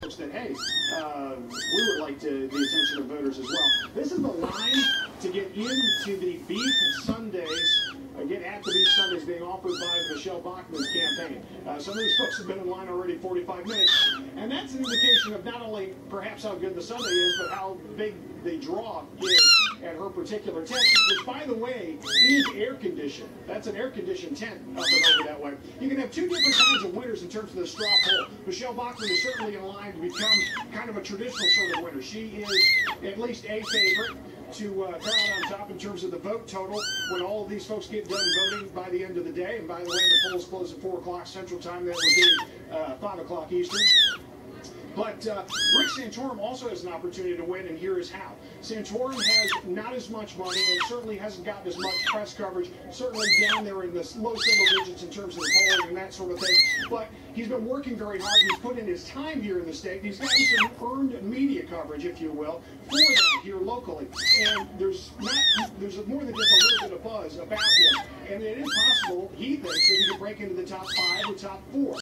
that, hey, we would like the attention of voters as well. This is the line to get into the Beef Sundays, get at the Beef Sundays being offered by Michelle Bachmann's campaign. Some of these folks have been in line already 45 minutes, and that's an indication of not only perhaps how good the Sunday is, but how big the draw is at her particular tent, which, by the way, is air-conditioned. That's an air-conditioned tent up and over that way. You can have two different kinds of winners in terms of the straw poll. Michelle Bachmann is certainly in line to become kind of a traditional sort of winner. She is at least a favorite to come out on top in terms of the vote total when all of these folks get done voting by the end of the day. And by the way, the polls close at 4 o'clock Central Time. That would be 5 o'clock Eastern. But Rick Santorum also has an opportunity to win, and here is how. Santorum has not as much money and certainly hasn't gotten as much press coverage, certainly down there in the low single digits in terms of the polling and that sort of thing. But he's been working very hard. He's put in his time here in the state. He's gotten some earned media coverage, if you will, for that here locally. And there's more than just a little bit of buzz about him. And it is possible, he thinks, that he could break into the top 5 or top 4.